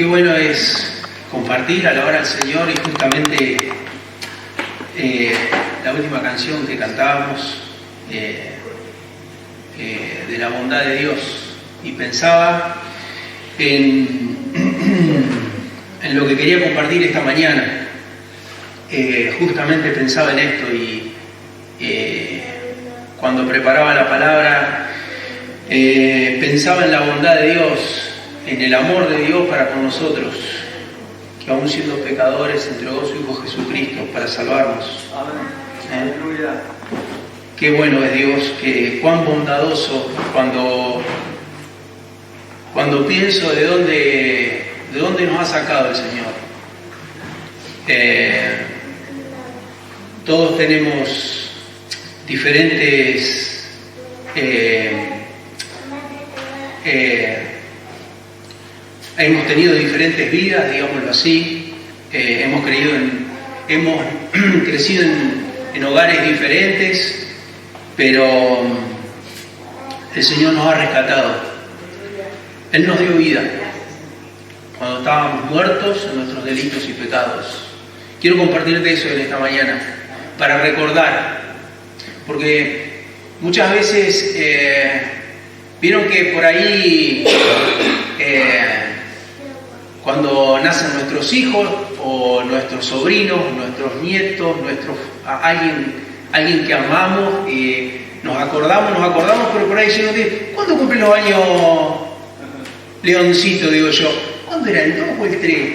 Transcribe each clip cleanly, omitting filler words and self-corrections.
Qué bueno es compartir, alabar al Señor, y justamente la última canción que cantábamos de la bondad de Dios, y pensaba en lo que quería compartir esta mañana. Justamente pensaba en esto, y cuando preparaba la palabra pensaba en la bondad de Dios, en el amor de Dios para con nosotros, que aún siendo pecadores entregó a su Hijo Jesucristo para salvarnos. Amén. Aleluya. Qué bueno es Dios, que cuán bondadoso. Cuando pienso de dónde nos ha sacado el Señor. Todos tenemos diferentes hemos tenido diferentes vidas, digámoslo así. Hemos crecido en hogares diferentes, pero el Señor nos ha rescatado. Él nos dio vida cuando estábamos muertos en nuestros delitos y pecados. Quiero compartirte eso en esta mañana, para recordar, porque muchas veces vieron que por ahí cuando nacen nuestros hijos o nuestros sobrinos, nuestros nietos, alguien que amamos, nos acordamos, pero por ahí nos dice: ¿cuándo cumple los años Leoncito? Digo yo, ¿cuándo era el 2 o el 3?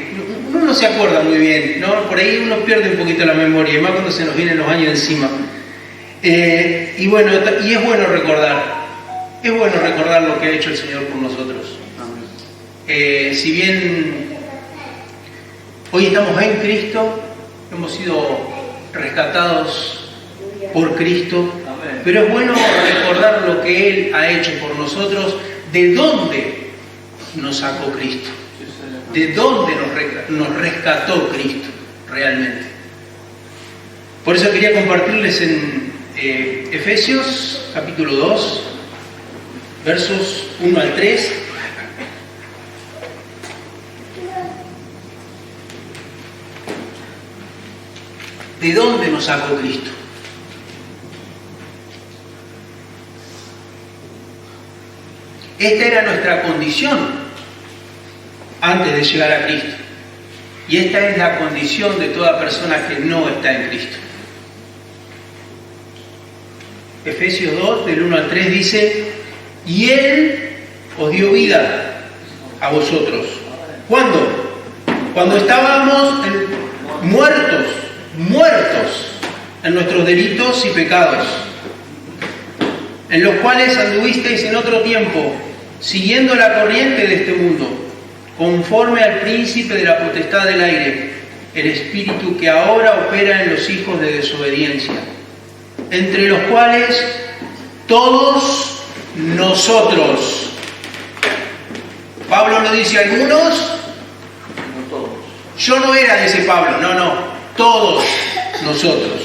Uno no se acuerda muy bien, ¿no? Por ahí uno pierde un poquito la memoria, y más cuando se nos vienen los años encima. Y bueno, y es bueno recordar lo que ha hecho el Señor por nosotros. Si bien hoy estamos en Cristo, hemos sido rescatados por Cristo, pero es bueno recordar lo que Él ha hecho por nosotros, de dónde nos sacó Cristo, de dónde nos rescató Cristo realmente. Por eso quería compartirles en Efesios capítulo 2, versos 1 al 3. ¿De dónde nos sacó Cristo? Esta era nuestra condición antes de llegar a Cristo. Y esta es la condición de toda persona que no está en Cristo. Efesios 2, del 1 al 3 dice: y Él os dio vida a vosotros. ¿Cuándo? Cuando estábamos muertos en nuestros delitos y pecados, en los cuales anduvisteis en otro tiempo, siguiendo la corriente de este mundo, conforme al príncipe de la potestad del aire, el espíritu que ahora opera en los hijos de desobediencia, entre los cuales todos nosotros. Pablo no dice algunos, yo no era de ese Pablo, no, todos nosotros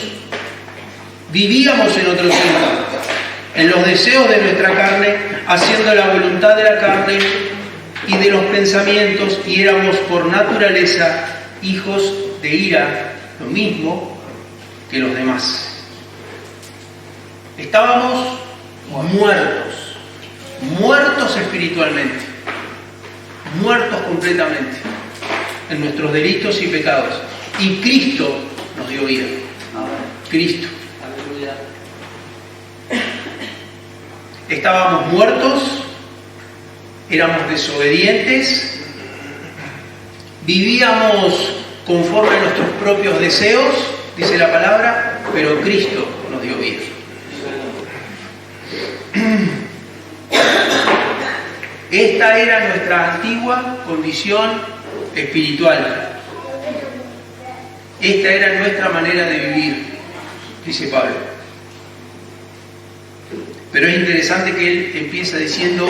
vivíamos en otro tiempo, en los deseos de nuestra carne, haciendo la voluntad de la carne y de los pensamientos, y éramos por naturaleza hijos de ira, lo mismo que los demás. Estábamos muertos espiritualmente, muertos completamente en nuestros delitos y pecados, y Cristo nos dio vida. Cristo. Aleluya. Estábamos muertos, éramos desobedientes, vivíamos conforme a nuestros propios deseos, dice la palabra, pero Cristo nos dio vida. Esta era nuestra antigua condición espiritual. Esta era nuestra manera de vivir, dice Pablo. Pero es interesante que él empieza diciendo: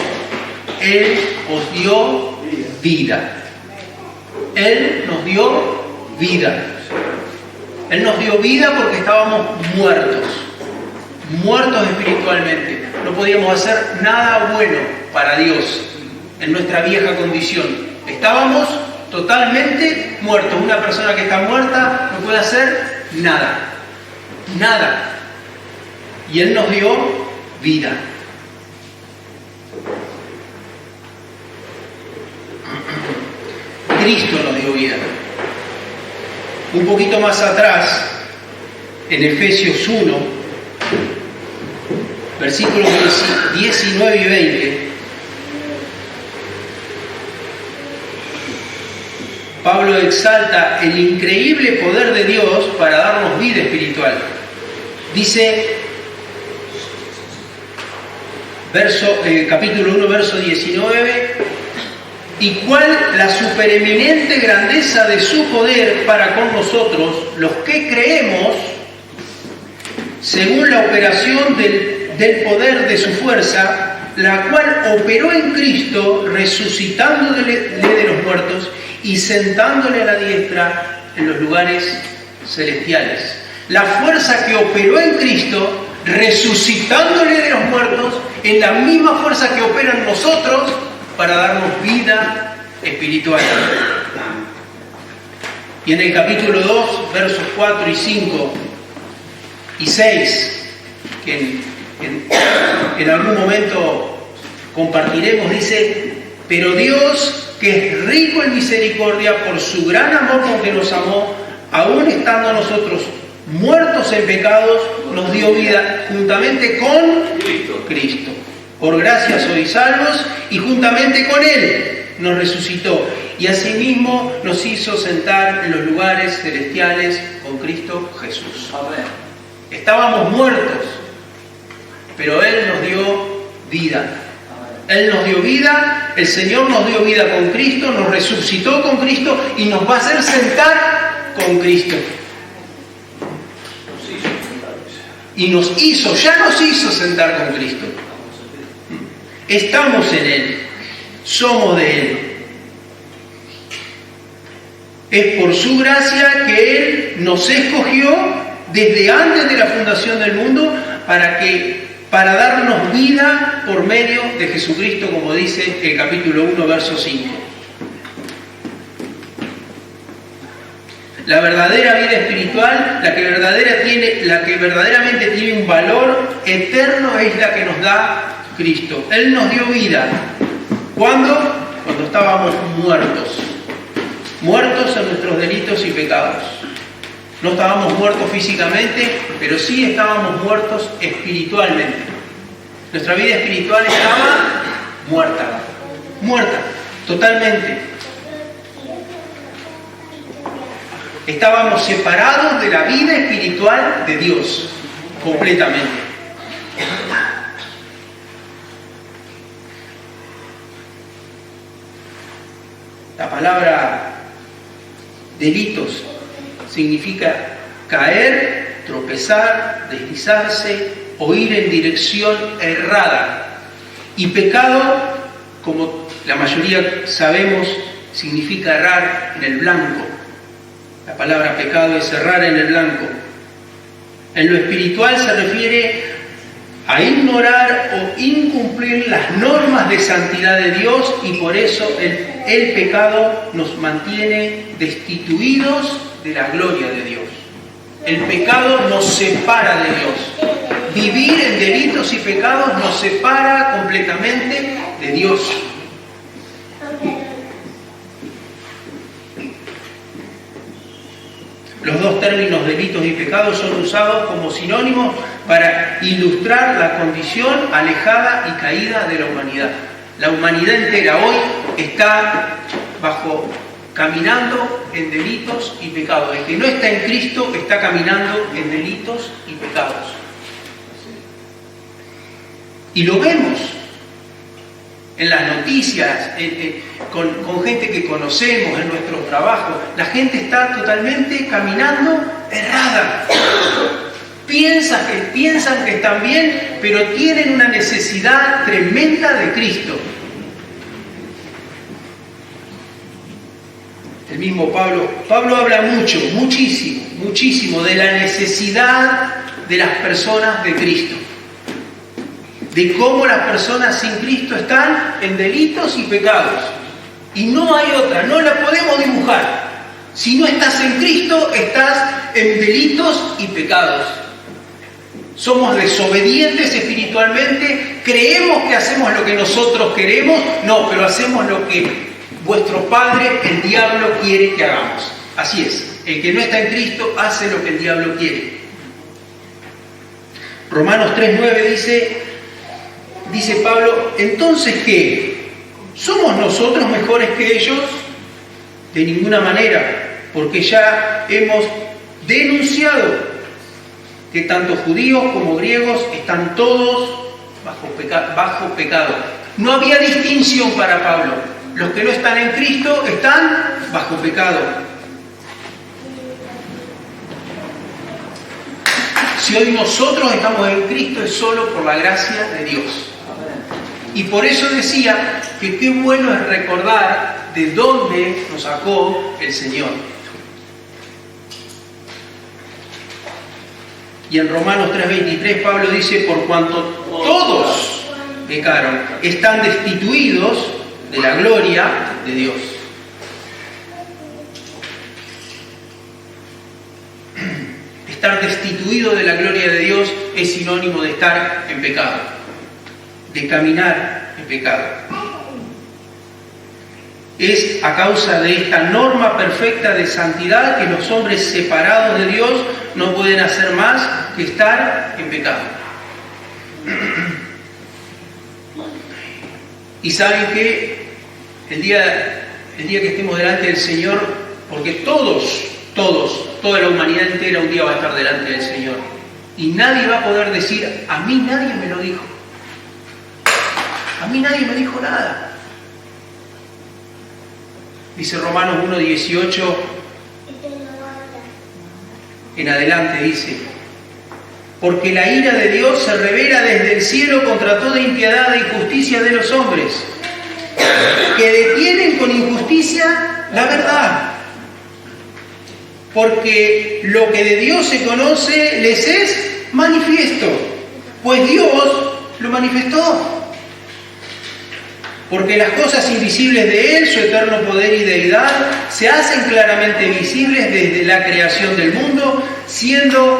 Él os dio vida. Él nos dio vida. Él nos dio vida porque estábamos muertos espiritualmente. No podíamos hacer nada bueno para Dios en nuestra vieja condición. Estábamos totalmente muertos. Una persona que está muerta no puede hacer nada. Nada. Y Él nos dio vida. Cristo nos dio vida. Un poquito más atrás, en Efesios 1, versículos 19 y 20, Pablo exalta el increíble poder de Dios para darnos vida espiritual. Dice, capítulo 1, verso 19, y cuál la supereminente grandeza de su poder para con nosotros, los que creemos, según la operación del poder de su fuerza, la cual operó en Cristo, resucitándole de los muertos y sentándole a la diestra en los lugares celestiales. La fuerza que operó en Cristo, resucitándole de los muertos, es la misma fuerza que opera en nosotros para darnos vida espiritual. Y en el capítulo 2, versos 4 y 5 y 6, que en algún momento compartiremos, dice, pero Dios, que es rico en misericordia, por su gran amor con que nos amó, aún estando nosotros muertos en pecados, nos dio vida juntamente con Cristo. Por gracia sois salvos, y juntamente con Él nos resucitó, y asimismo nos hizo sentar en los lugares celestiales con Cristo Jesús. Amén. Estábamos muertos, pero Él nos dio vida. Él nos dio vida, el Señor nos dio vida con Cristo, nos resucitó con Cristo y nos va a hacer sentar con Cristo. Y ya nos hizo sentar con Cristo. Estamos en Él, somos de Él. Es por su gracia que Él nos escogió desde antes de la fundación del mundo para darnos vida por medio de Jesucristo, como dice el capítulo 1, verso 5. La verdadera vida espiritual, la que verdaderamente tiene un valor eterno, es la que nos da Cristo. Él nos dio vida. ¿Cuándo? Cuando estábamos muertos en nuestros delitos y pecados. No estábamos muertos físicamente, pero sí estábamos muertos espiritualmente. Nuestra vida espiritual estaba muerta, totalmente. Estábamos separados de la vida espiritual de Dios, completamente. La palabra delitos significa caer, tropezar, deslizarse o ir en dirección errada. Y pecado, como la mayoría sabemos, significa errar en el blanco. La palabra pecado es errar en el blanco. En lo espiritual se refiere a ignorar o incumplir las normas de santidad de Dios, y por eso el pecado nos mantiene destituidos de la gloria de Dios. El pecado nos separa de Dios. Vivir en delitos y pecados nos separa completamente de Dios. Los dos términos delitos y pecados son usados como sinónimos para ilustrar la condición alejada y caída de la humanidad. La humanidad entera hoy está caminando en delitos y pecados. El que no está en Cristo está caminando en delitos y pecados. Y lo vemos en las noticias, con gente que conocemos, en nuestro trabajo. La gente está totalmente caminando errada. Piensan que están bien, pero tienen una necesidad tremenda de Cristo. El mismo Pablo habla muchísimo de la necesidad de las personas de Cristo. De cómo las personas sin Cristo están en delitos y pecados. Y no hay otra, no la podemos dibujar. Si no estás en Cristo, estás en delitos y pecados. Somos desobedientes espiritualmente, creemos que hacemos lo que nosotros queremos, no, pero hacemos lo que vuestro padre, el diablo, quiere que hagamos. Así es, el que no está en Cristo hace lo que el diablo quiere. Romanos 3:9 dice Pablo, ¿entonces qué? ¿Somos nosotros mejores que ellos? De ninguna manera, porque ya hemos denunciado que tanto judíos como griegos están todos bajo pecado. No había distinción para Pablo. Los que no están en Cristo están bajo pecado. Si hoy nosotros estamos en Cristo es solo por la gracia de Dios. Y por eso decía que qué bueno es recordar de dónde nos sacó el Señor. Y en Romanos 3:23 Pablo dice, por cuanto todos pecaron, están destituidos de la gloria de Dios. Estar destituido de la gloria de Dios es sinónimo de estar en pecado, de caminar en pecado. Es a causa de esta norma perfecta de santidad que los hombres separados de Dios no pueden hacer más que estar en pecado. Y saben que el día que estemos delante del Señor, porque toda la humanidad entera un día va a estar delante del Señor, y nadie va a poder decir, a mí nadie me lo dijo, a mí nadie me dijo nada. Dice Romanos 1:18 en adelante, dice, porque la ira de Dios se revela desde el cielo contra toda impiedad e injusticia de los hombres, que detienen con injusticia la verdad. Porque lo que de Dios se conoce les es manifiesto, pues Dios lo manifestó. Porque las cosas invisibles de Él, su eterno poder y deidad, se hacen claramente visibles desde la creación del mundo, siendo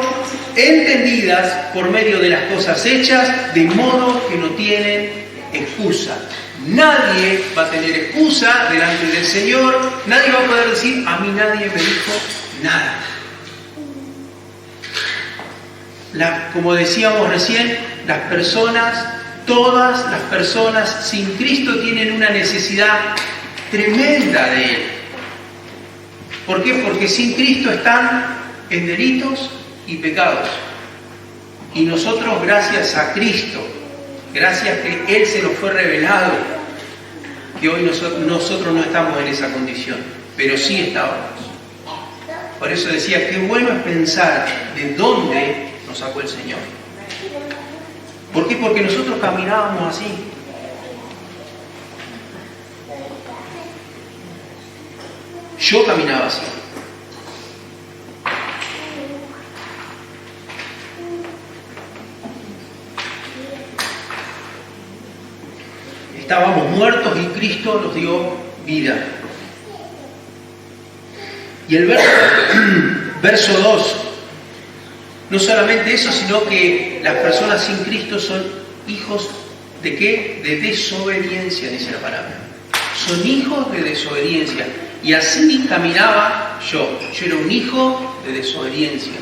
entendidas por medio de las cosas hechas, de modo que no tienen excusa. Nadie va a tener excusa delante del Señor, nadie va a poder decir, a mí nadie me dijo nada. Como decíamos recién, todas las personas sin Cristo tienen una necesidad tremenda de Él. ¿Por qué? Porque sin Cristo están en delitos y pecados. Y nosotros, gracias a Cristo, gracias que Él se nos fue revelado, que hoy nosotros no estamos en esa condición, pero sí estábamos. Por eso decía, qué bueno es pensar de dónde nos sacó el Señor. ¿Por qué? Porque nosotros caminábamos así. Yo caminaba así. Estábamos muertos y Cristo nos dio vida. Y el verso 2, no solamente eso, sino que las personas sin Cristo son hijos ¿de qué? De desobediencia, dice la palabra. Son hijos de desobediencia. Y así caminaba yo. Yo era un hijo de desobediencia.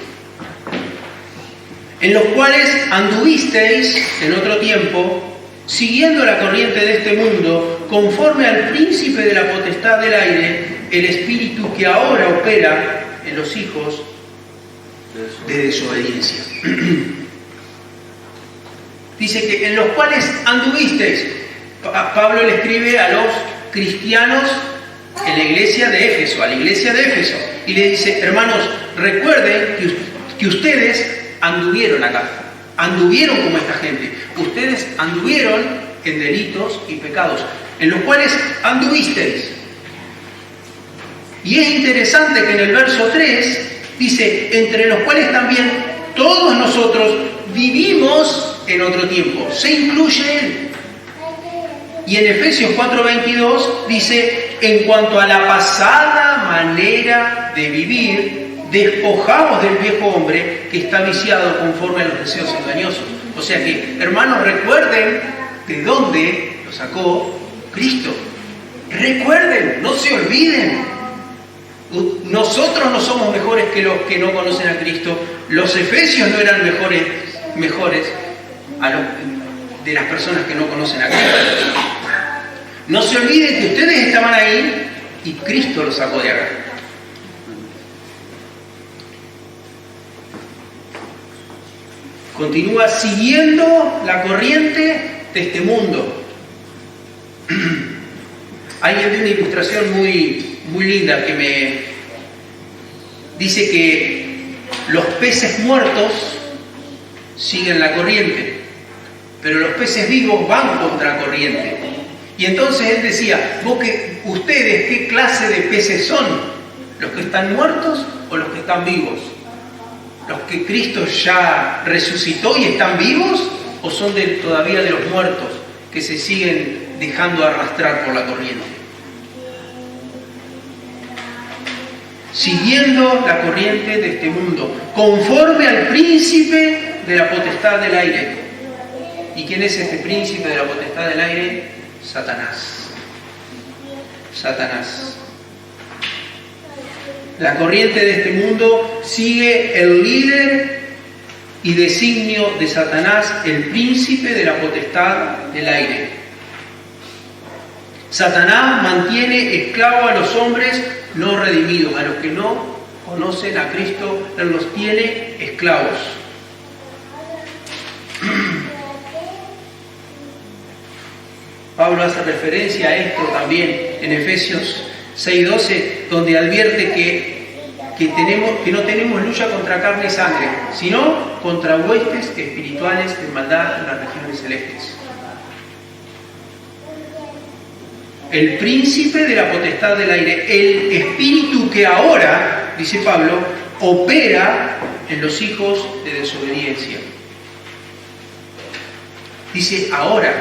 En los cuales anduvisteis en otro tiempo, siguiendo la corriente de este mundo, conforme al príncipe de la potestad del aire, el espíritu que ahora opera en los hijos de desobediencia. Dice que en los cuales anduvisteis. Pablo le escribe a los cristianos en la iglesia de Éfeso, a la iglesia de Éfeso, y le dice, hermanos, recuerden que ustedes anduvieron acá, anduvieron como esta gente, ustedes anduvieron en delitos y pecados, en los cuales anduvisteis. Y es interesante que en el verso 3 dice, entre los cuales también todos nosotros vivimos en otro tiempo, se incluye él. Y en Efesios 4:22 dice, en cuanto a la pasada manera de vivir, despojaos del viejo hombre que está viciado conforme a los deseos engañosos. O sea que, hermanos, recuerden de dónde lo sacó Cristo. Recuerden, no se olviden. Nosotros no somos mejores que los que no conocen a Cristo. Los efesios no eran mejores de las personas que no conocen a Cristo. No se olviden que ustedes estaban ahí y Cristo los sacó de acá. Continúa siguiendo la corriente de este mundo. Alguien dio una ilustración muy linda que me dice que los peces muertos siguen la corriente, pero los peces vivos van contra corriente. Y entonces él decía, ¿ustedes qué clase de peces son? ¿Los que están muertos o los que están vivos? ¿Los que Cristo ya resucitó y están vivos? ¿O son todavía de los muertos que se siguen dejando arrastrar por la corriente? Siguiendo la corriente de este mundo, conforme al príncipe de la potestad del aire. ¿Y quién es este príncipe de la potestad del aire? Satanás. Satanás. La corriente de este mundo sigue el líder y designio de Satanás, el príncipe de la potestad del aire. Satanás mantiene esclavo a los hombres no redimidos, a los que no conocen a Cristo, Él los tiene esclavos. Pablo hace referencia a esto también en Efesios 6:12, donde advierte que no tenemos lucha contra carne y sangre, sino contra huestes espirituales de maldad en las regiones celestes. El príncipe de la potestad del aire, el espíritu que ahora, dice Pablo, opera en los hijos de desobediencia. Dice ahora.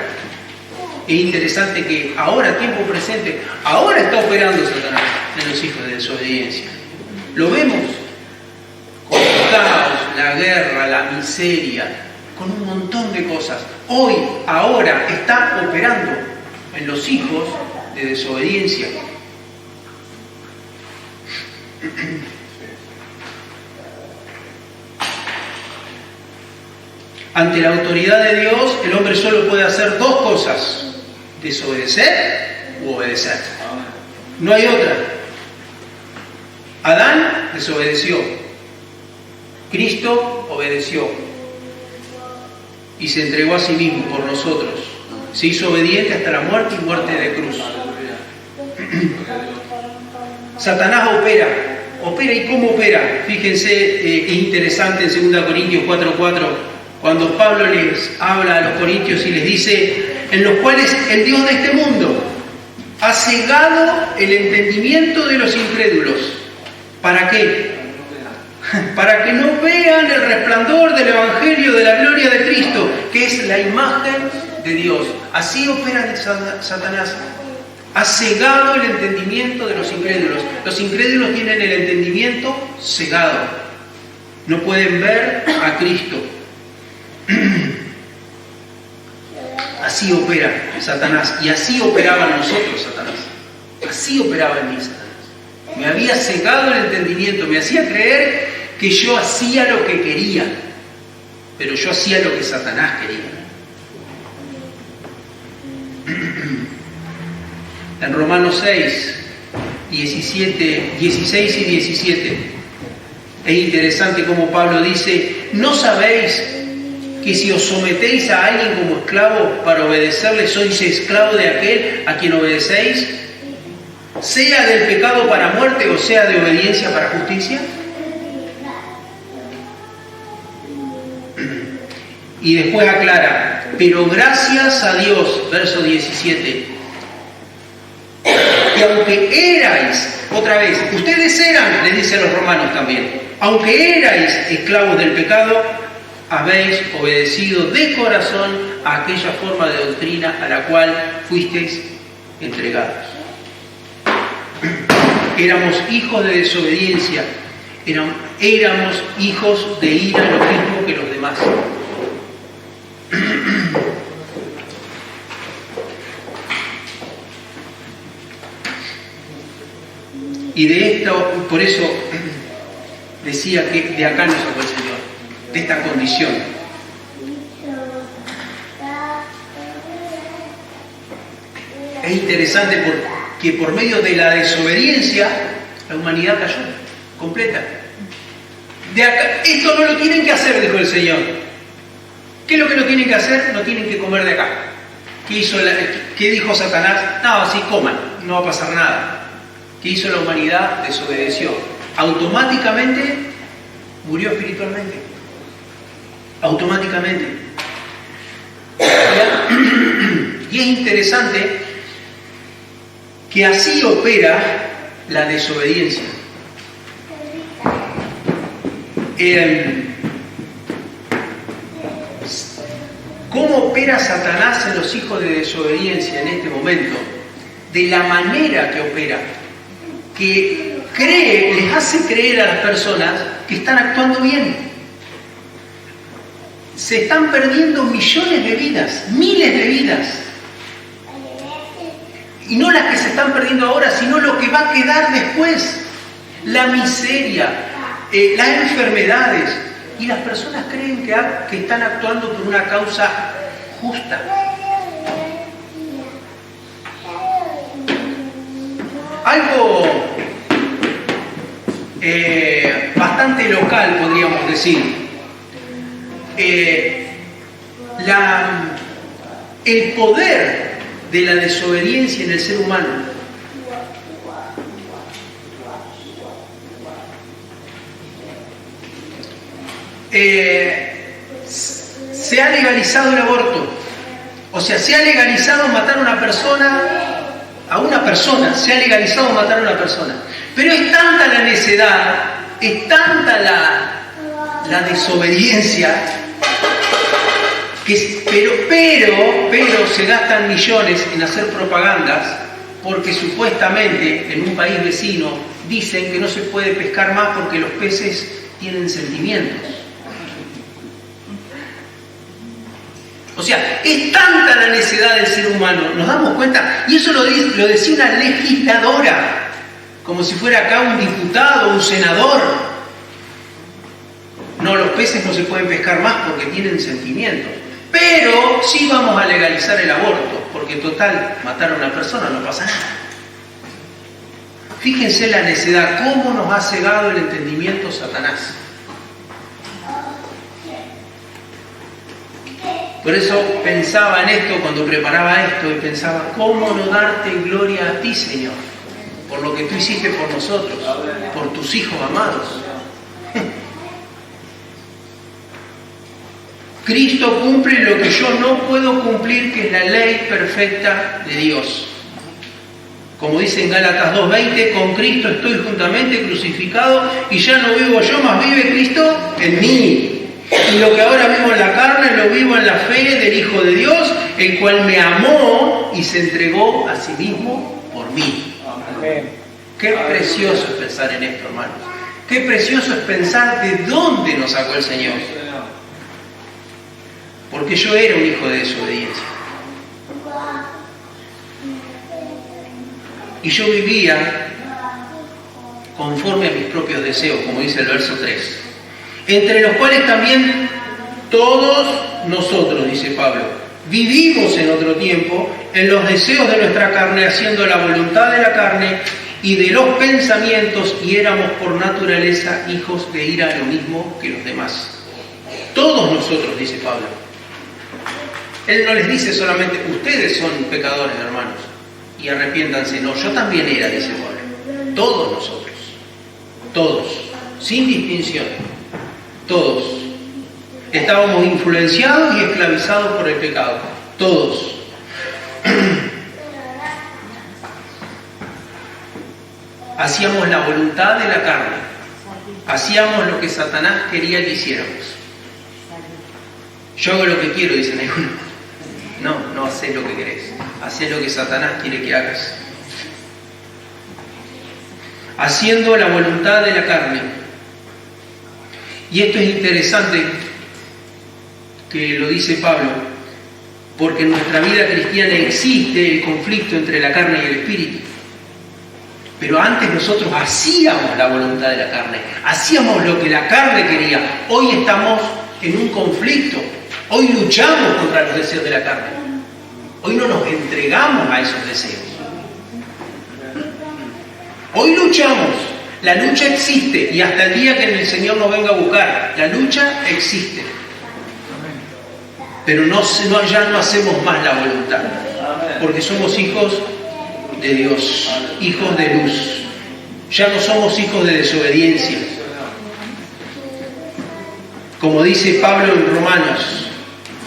Es interesante que ahora, tiempo presente, ahora está operando Satanás en los hijos de desobediencia. Lo vemos con el caos, la guerra, la miseria, con un montón de cosas. Hoy, ahora, está operando en los hijos de desobediencia. Ante la autoridad de Dios, el hombre solo puede hacer dos cosas: desobedecer u obedecer. No hay otra. Adán desobedeció. Cristo obedeció. Y se entregó a sí mismo por nosotros. Se hizo obediente hasta la muerte y muerte de cruz. Satanás opera. ¿Opera y cómo opera? Fíjense, es interesante en 2 Corintios 4:4, cuando Pablo les habla a los corintios y les dice: en los cuales el Dios de este mundo ha cegado el entendimiento de los incrédulos. ¿Para qué? Para que no vean el resplandor del Evangelio de la gloria de Cristo, que es la imagen de Dios. Así opera Satanás. Ha cegado el entendimiento de los incrédulos. Los incrédulos tienen el entendimiento cegado. No pueden ver a Cristo. Así opera Satanás, y así operaba en nosotros Satanás. Así operaba en mí Satanás. Me había cegado el entendimiento, me hacía creer que yo hacía lo que quería, pero yo hacía lo que Satanás quería. En Romanos 6, 16 y 17, es interesante como Pablo dice: ¿no sabéis que si os sometéis a alguien como esclavo para obedecerle, sois esclavo de aquel a quien obedecéis, sea del pecado para muerte o sea de obediencia para justicia? Y después aclara: pero gracias a Dios, verso 17, que aunque erais, otra vez, ustedes eran, le dice a los romanos también, aunque erais esclavos del pecado, habéis obedecido de corazón a aquella forma de doctrina a la cual fuisteis entregados. éramos hijos de desobediencia, éramos hijos de ira lo mismo que los demás. Y de esto, por eso decía que de acá nos sacó el Señor, de esta condición. Es interesante porque por medio de la desobediencia la humanidad cayó, completa. De acá, esto no lo tienen que hacer, dijo el Señor. ¿Qué es lo que no tienen que hacer? No tienen que comer de acá. ¿Qué dijo Satanás? No, así coman, no va a pasar nada. ¿Qué hizo la humanidad? Desobedeció. Automáticamente murió espiritualmente. Automáticamente. Y es interesante que así opera la desobediencia. ¿Cómo opera Satanás en los hijos de desobediencia en este momento? De la manera que opera, que les hace creer a las personas que están actuando bien. Se están perdiendo millones de vidas, miles de vidas. Y no las que se están perdiendo ahora, sino lo que va a quedar después. La miseria, las enfermedades. Y las personas creen que están actuando por una causa justa. Algo bastante local, podríamos decir. El poder de la desobediencia en el ser humano se ha legalizado el aborto, o sea, se ha legalizado matar a una persona, se ha legalizado matar a una persona, pero es tanta la necedad, es tanta la desobediencia, pero se gastan millones en hacer propagandas, porque supuestamente en un país vecino dicen que no se puede pescar más porque los peces tienen sentimientos. O sea, es tanta la necedad del ser humano, nos damos cuenta, y eso lo decía una legisladora, como si fuera acá un diputado, un senador. No, los peces no se pueden pescar más porque tienen sentimientos, pero sí vamos a legalizar el aborto, porque total, matar a una persona no pasa nada. Fíjense la necedad, cómo nos ha cegado el entendimiento Satanás. Por eso pensaba en esto cuando preparaba esto y pensaba, ¿cómo no darte gloria a ti, Señor? Por lo que tú hiciste por nosotros, por tus hijos amados. Cristo cumple lo que yo no puedo cumplir, que es la ley perfecta de Dios. Como dice en Gálatas 2:20, con Cristo estoy juntamente crucificado y ya no vivo yo, mas vive Cristo en mí. Y lo que ahora vivo en la carne, lo vivo en la fe del Hijo de Dios, el cual me amó y se entregó a sí mismo por mí. Amén. Qué precioso es pensar en esto, hermanos. Qué precioso es pensar de dónde nos sacó el Señor. Porque yo era un hijo de desobediencia. Y yo vivía conforme a mis propios deseos, como dice el verso 3. Entre los cuales también todos nosotros, dice Pablo, vivimos en otro tiempo en los deseos de nuestra carne, haciendo la voluntad de la carne y de los pensamientos, y éramos por naturaleza hijos de ira, lo mismo que los demás. Todos nosotros, dice Pablo. Él no les dice solamente, ustedes son pecadores, hermanos, y arrepiéntanse. No, yo también era, dice Pablo. Todos nosotros. Todos. Sin distinción. Todos. Estábamos influenciados y esclavizados por el pecado. Todos. Hacíamos la voluntad de la carne. Hacíamos lo que Satanás quería que hiciéramos. Yo hago lo que quiero, dicen algunos. No haces lo que querés. Haces lo que Satanás quiere que hagas. haciendo la voluntad de la carne. Y esto es interesante que lo dice Pablo, porque en nuestra vida cristiana existe el conflicto entre la carne y el espíritu. Pero antes nosotros hacíamos la voluntad de la carne, hacíamos lo que la carne quería. Hoy estamos en un conflicto, hoy luchamos contra los deseos de la carne. Hoy no nos entregamos a esos deseos. Hoy luchamos, la lucha existe y hasta el día que el Señor nos venga a buscar, la lucha existe. Pero ya no hacemos más la voluntad, porque somos hijos de Dios, hijos de luz. Ya no somos hijos de desobediencia. Como dice Pablo en Romanos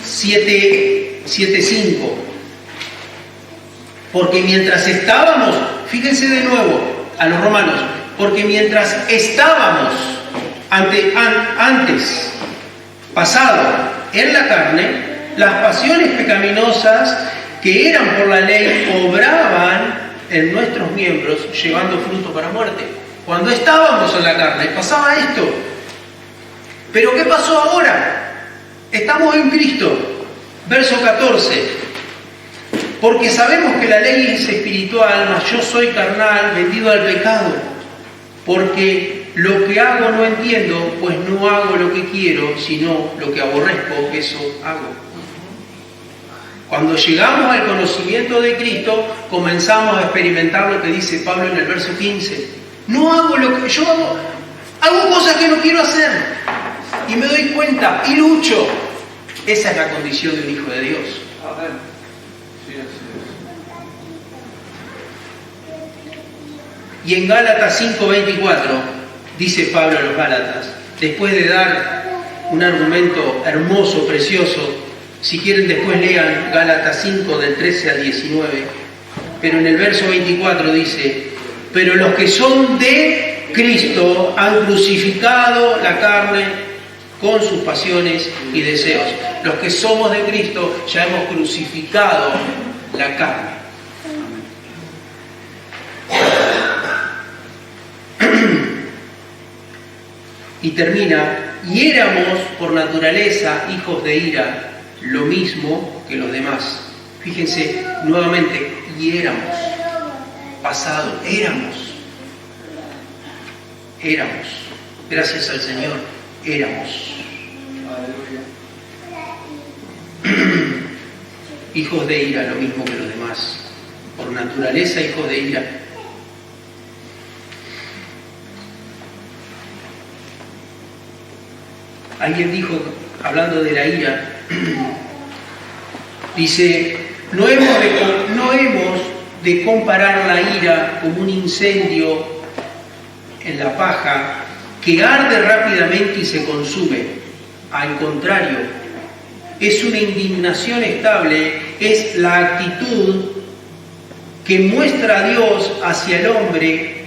7:5, porque mientras estábamos, fíjense de nuevo a los romanos, porque mientras estábamos antes, pasado, en la carne, las pasiones pecaminosas que eran por la ley obraban en nuestros miembros, llevando fruto para muerte. Cuando estábamos en la carne, pasaba esto. ¿Pero qué pasó ahora? Estamos en Cristo. Verso 14. Porque sabemos que la ley es espiritual, mas yo soy carnal, vendido al pecado. Porque lo que hago no entiendo, pues no hago lo que quiero, sino lo que aborrezco, eso hago. Cuando llegamos al conocimiento de Cristo, comenzamos a experimentar lo que dice Pablo en el verso 15. No hago lo que yo hago, hago cosas que no quiero hacer. Y me doy cuenta y lucho. Esa es la condición de un hijo de Dios. Amén. Sí, así Y en Gálatas 5:24, dice Pablo a los Gálatas, después de dar un argumento hermoso, precioso, si quieren después lean Gálatas 5 del 13 al 19, pero en el verso 24 dice, pero los que son de Cristo han crucificado la carne con sus pasiones y deseos. Los que somos de Cristo ya hemos crucificado la carne. Y termina, y éramos por naturaleza hijos de ira, lo mismo que los demás. Fíjense nuevamente, y éramos, pasado, éramos, gracias al Señor, éramos. Hijos de ira, lo mismo que los demás, por naturaleza hijos de ira. Alguien dijo, hablando de la ira, dice, no hemos de comparar la ira como un incendio en la paja que arde rápidamente y se consume. Al contrario, es una indignación estable, es la actitud que muestra a Dios hacia el hombre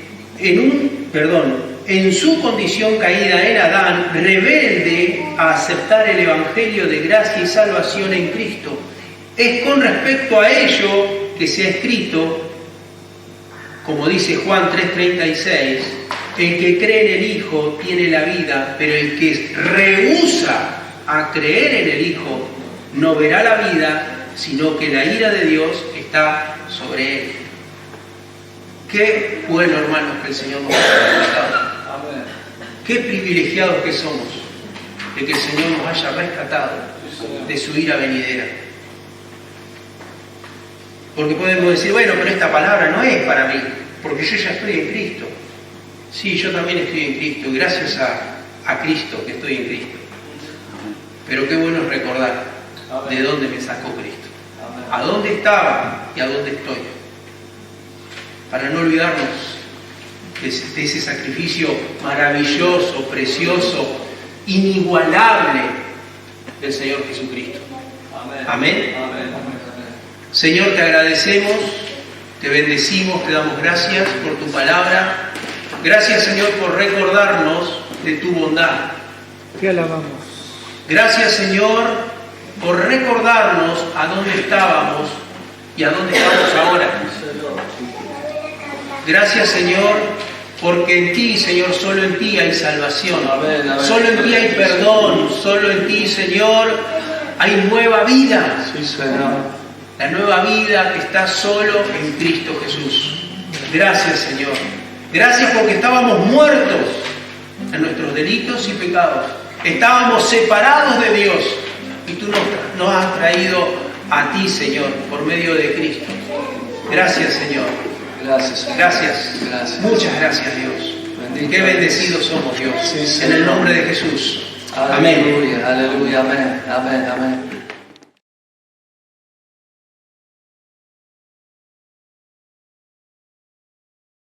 en su condición caída en Adán, rebelde a aceptar el Evangelio de gracia y salvación en Cristo. Es con respecto a ello que se ha escrito, como dice Juan 3:36, el que cree en el Hijo tiene la vida, pero el que rehúsa a creer en el Hijo no verá la vida, sino que la ira de Dios está sobre él. Qué bueno, hermanos, que el Señor nos haya rescatado. Qué privilegiados que somos de que el Señor nos haya rescatado de su ira venidera. Porque podemos decir, bueno, pero esta palabra no es para mí, porque yo ya estoy en Cristo. Sí, yo también estoy en Cristo, y gracias a Cristo que estoy en Cristo. Pero qué bueno es recordar de dónde me sacó Cristo, a dónde estaba y a dónde estoy. Para no olvidarnos de ese sacrificio maravilloso, precioso, inigualable del Señor Jesucristo. Amén. Señor, te agradecemos, te bendecimos, te damos gracias por tu palabra. Gracias, Señor, por recordarnos de tu bondad. Te alabamos. Gracias, Señor, por recordarnos a dónde estábamos y a dónde estamos ahora. Gracias, Señor, Porque en ti, Señor, solo en ti hay salvación. Amén, amén. Solo en ti hay perdón. Solo en ti, Señor, hay nueva vida. Sí, Señor. La nueva vida que está solo en Cristo Jesús. Gracias, Señor. Gracias porque estábamos muertos en nuestros delitos y pecados. Estábamos separados de Dios. Y tú nos has traído a ti, Señor, por medio de Cristo. Gracias, Señor. Gracias, Señor. Gracias. Gracias. Muchas gracias, Dios. Bendito Qué bendecidos somos, Dios. Sí, en Señor. el nombre de Jesús. Amén. Aleluya, aleluya, amén, amén, amén.